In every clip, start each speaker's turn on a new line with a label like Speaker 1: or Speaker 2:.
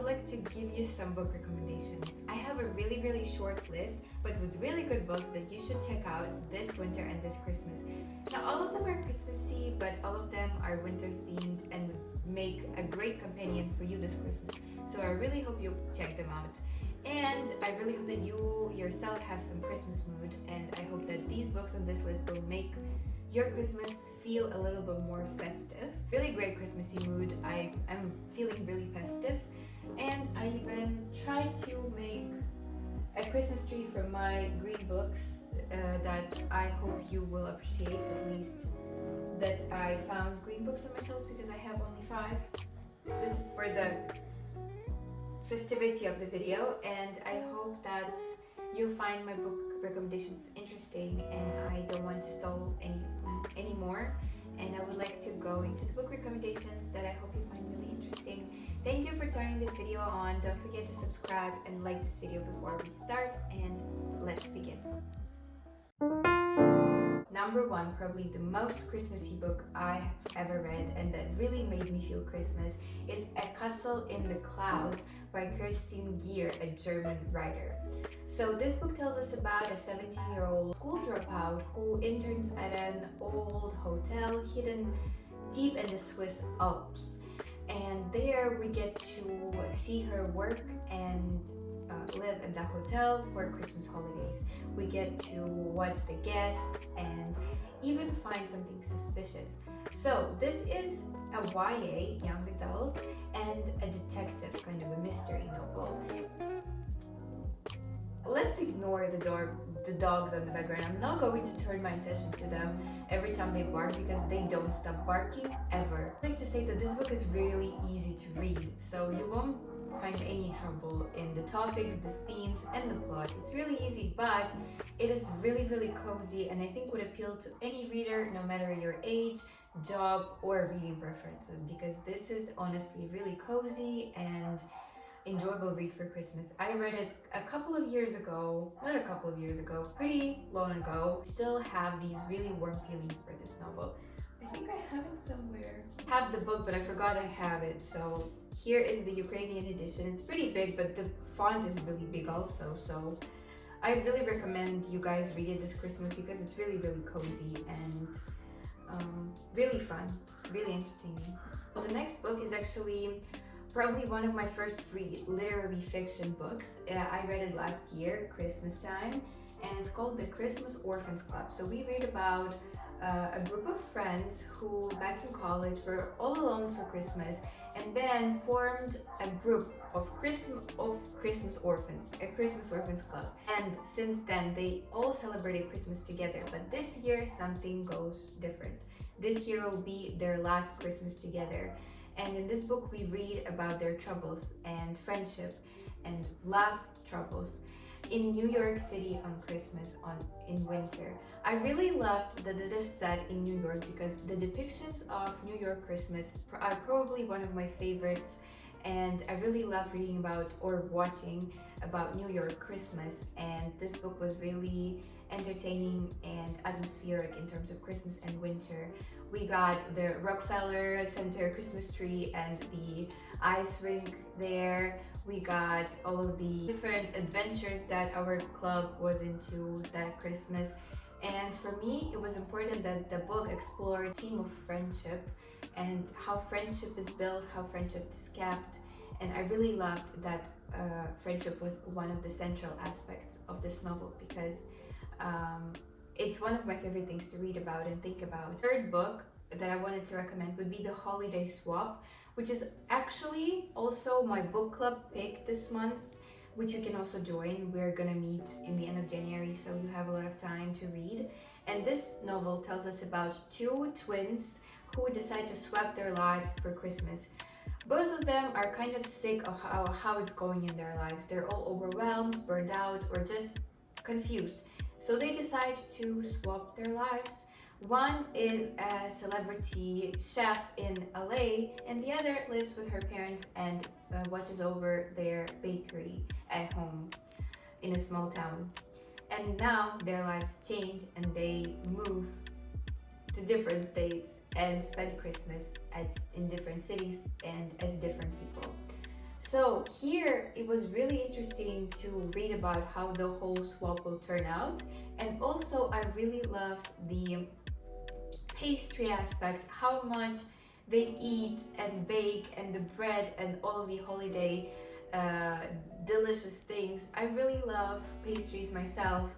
Speaker 1: like to give you some book recommendations. I have a really short list, but with really good books that you should check out this winter and this Christmas. Now, all of them are Christmassy, but all of them are winter themed and would make a great companion for you this Christmas. So I really hope you check them out. And I really hope that you yourself have some Christmas mood, and I hope that these books on this list will make your Christmas feel a little bit more festive. Really great Christmassy mood. I'm feeling really festive, and I even tried to make a Christmas tree from my green books that I hope you will appreciate, at least that I found green books on my shelves because I have only 5. This is for the festivity of the video, and I hope that you'll find my book recommendations interesting, and I don't want to stall any more, and I would like to go into the book recommendations that I hope you find really interesting. Thank you for turning this video on. Don't forget to subscribe and like this video before we start, and let's begin. Number 1, probably the most Christmassy book I have ever read and that really made me feel Christmas is A Castle in the Clouds by Christine Gier, a German writer. So this book tells us about a 17-year-old school dropout who interns at an old hotel hidden deep in the Swiss Alps. And there we get to see her work and live in the hotel for Christmas holidays. We get to watch the guests and even find something suspicious. So this is a YA, young adult, and a detective, kind of a mystery novel. Let's ignore the dogs on the background. I'm not going to turn my attention to them every time they bark because they don't stop barking ever. I'd like to say that this book is really easy to read, so you won't find any trouble in the topics, the themes, and the plot. It's really easy, but it is really cozy, and I think would appeal to any reader, no matter your age, job, or reading preferences, because this is honestly really cozy and enjoyable read for Christmas. I read it pretty long ago. Still have these really warm feelings for this novel. I think I have it somewhere. I have the book, but I forgot I have it. So here is the Ukrainian edition. It's pretty big, but the font is really big also. So I really recommend you guys read it this Christmas because it's really cozy and really fun, really entertaining. Well, the next book is actually probably one of my first literary fiction books. I read it last year, Christmas time, and it's called The Christmas Orphans Club. So we read about a group of friends who back in college were all alone for Christmas and then formed a group of Christmas orphans, a Christmas Orphans Club. And since then they all celebrated Christmas together, but this year something goes different. This year will be their last Christmas together. And in this book we read about their troubles and friendship and love troubles in New York City on Christmas, in winter. I really loved that it is set in New York because the depictions of New York Christmas are probably one of my favorites, and I really love reading about or watching about New York Christmas, and this book was really entertaining and atmospheric in terms of Christmas and winter. We got the Rockefeller Center Christmas tree and the ice rink there. We got all of the different adventures that our club was into that Christmas. And for me, it was important that the book explored the theme of friendship and how friendship is built, how friendship is kept. And I really loved that friendship was one of the central aspects of this novel because it's one of my favorite things to read about and think about. Third book that I wanted to recommend would be The Holiday Swap, which is actually also my book club pick this month, which you can also join. We're gonna meet in the end of January, so you have a lot of time to read. And this novel tells us about 2 twins who decide to swap their lives for Christmas. Both of them are kind of sick of how it's going in their lives. They're all overwhelmed, burned out, or just confused. So they decide to swap their lives. One is a celebrity chef in LA, and the other lives with her parents and watches over their bakery at home in a small town. And now their lives change and they move to different states and spend Christmas in different cities and as different people. So here it was really interesting to read about how the whole swap will turn out, and also I really loved the pastry aspect, how much they eat and bake, and the bread and all of the holiday uh, delicious things. I really love pastries myself,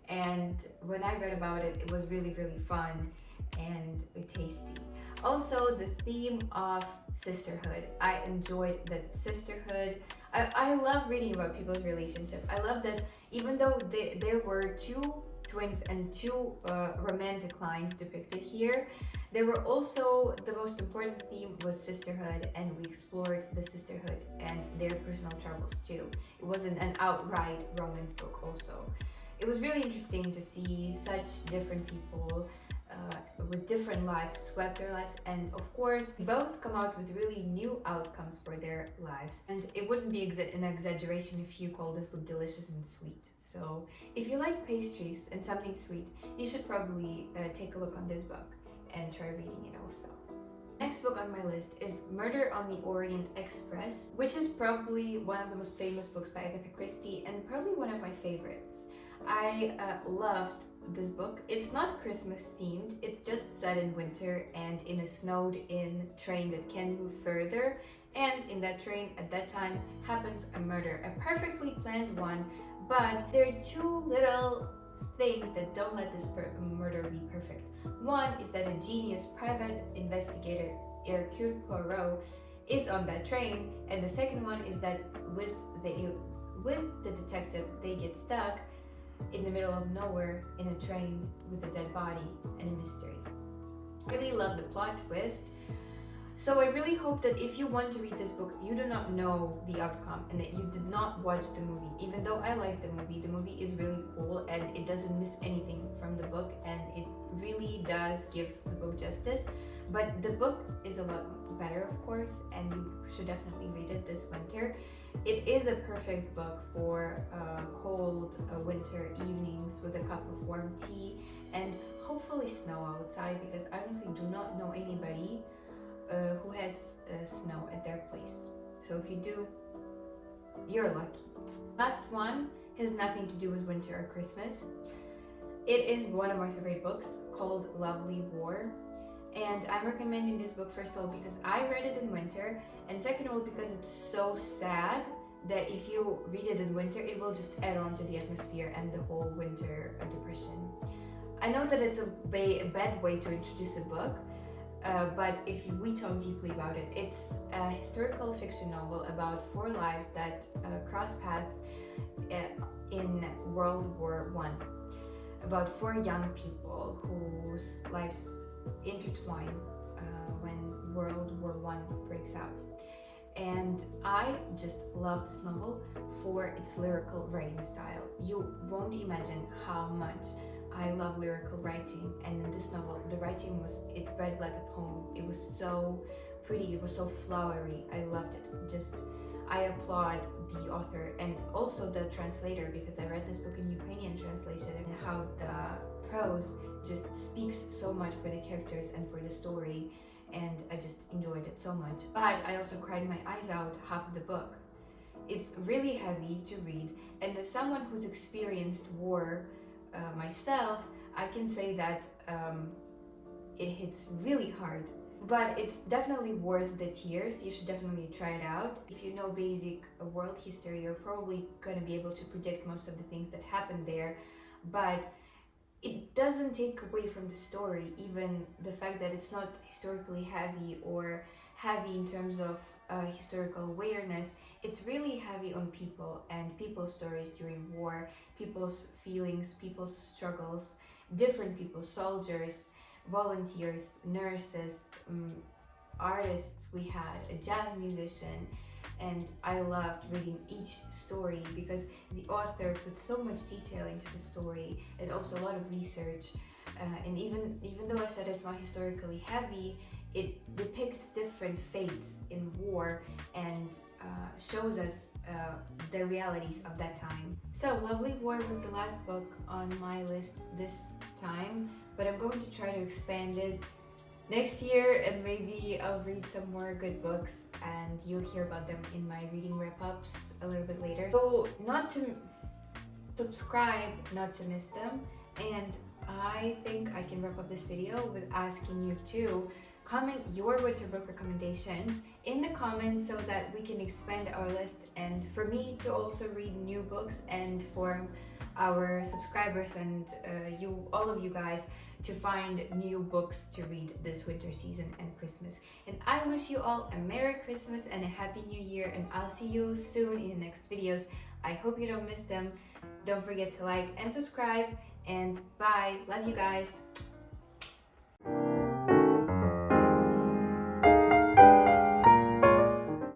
Speaker 1: and when I read about it, it was really, really fun and tasty. Also, the theme of sisterhood. I enjoyed that sisterhood. I love reading about people's relationship. I love that even though there were two twins and two romantic lines depicted here, there were also the most important theme was sisterhood, and we explored the sisterhood and their personal troubles too. It wasn't an outright romance book. Also, it was really interesting to see such different people with different lives swept their lives, and of course both come out with really new outcomes for their lives. And it wouldn't be an exaggeration if you call this book delicious and sweet. So if you like pastries and something sweet, you should probably take a look on this book and try reading it also. Next book on my list is Murder on the Orient Express, which is probably one of the most famous books by Agatha Christie and probably one of my favorites. I loved this book. It's not Christmas themed, it's just set in winter and in a snowed in train that can move further, and in that train at that time happens a murder, a perfectly planned one, but there are two little things that don't let this murder be perfect. One is that a genius private investigator, Hercule Poirot, is on that train, and the second one is that with the detective, they get stuck in the middle of nowhere in a train with a dead body and a mystery. I really love the plot twist. So I really hope that if you want to read this book, you do not know the outcome and that you did not watch the movie. Even though I like the movie is really cool and it doesn't miss anything from the book, and it really does give the book justice. But the book is a lot better, of course, and you should definitely read it this winter. It is a perfect book for cold winter evenings with a cup of warm tea and hopefully snow outside, because I honestly do not know anybody who has snow at their place. So if you do, you're lucky. Last one has nothing to do with winter or Christmas. It is one of my favorite books called Lovely War. And I'm recommending this book first of all because I read it in winter, and second of all because it's so sad that if you read it in winter, it will just add on to the atmosphere and the whole winter depression. I know that it's a bad way to introduce a book, but if we talk deeply about it, it's a historical fiction novel about four lives that cross paths in World War I. About four young people whose lives intertwine when World War I breaks out. And I just love this novel for its lyrical writing style. You won't imagine how much I love lyrical writing, and in this novel the writing it read like a poem. It was so pretty, it was so flowery. I loved it. I applaud the author and also the translator, because I read this book in Ukrainian translation, and how the prose just speaks so much for the characters and for the story, and I just enjoyed it so much. But I also cried my eyes out half of the book. It's really heavy to read, and as someone who's experienced war myself, I can say that it hits really hard. But it's definitely worth the tears. You should definitely try it out. If you know basic world history, you're probably going to be able to predict most of the things that happened there. But it doesn't take away from the story, even the fact that it's not historically heavy or heavy in terms of historical awareness. It's really heavy on people and people's stories during war, people's feelings, people's struggles, different people, soldiers, volunteers, nurses, artists. We had a jazz musician, and I loved reading each story because the author put so much detail into the story and also a lot of research. And even though I said it's not historically heavy, it depicts different fates in war and shows us the realities of that time. So Lovely War was the last book on my list this time, but I'm going to try to expand it next year, and maybe I'll read some more good books and you'll hear about them in my reading wrap-ups a little bit later. So not to subscribe, not to miss them. And I think I can wrap up this video with asking you to comment your winter book recommendations in the comments so that we can expand our list, and for me to also read new books, and for our subscribers and all of you guys to find new books to read this winter season and Christmas. And I wish you all a Merry Christmas and a Happy New Year, and I'll see you soon in the next videos. I hope you don't miss them. Don't forget to like and subscribe, and bye. Love you guys.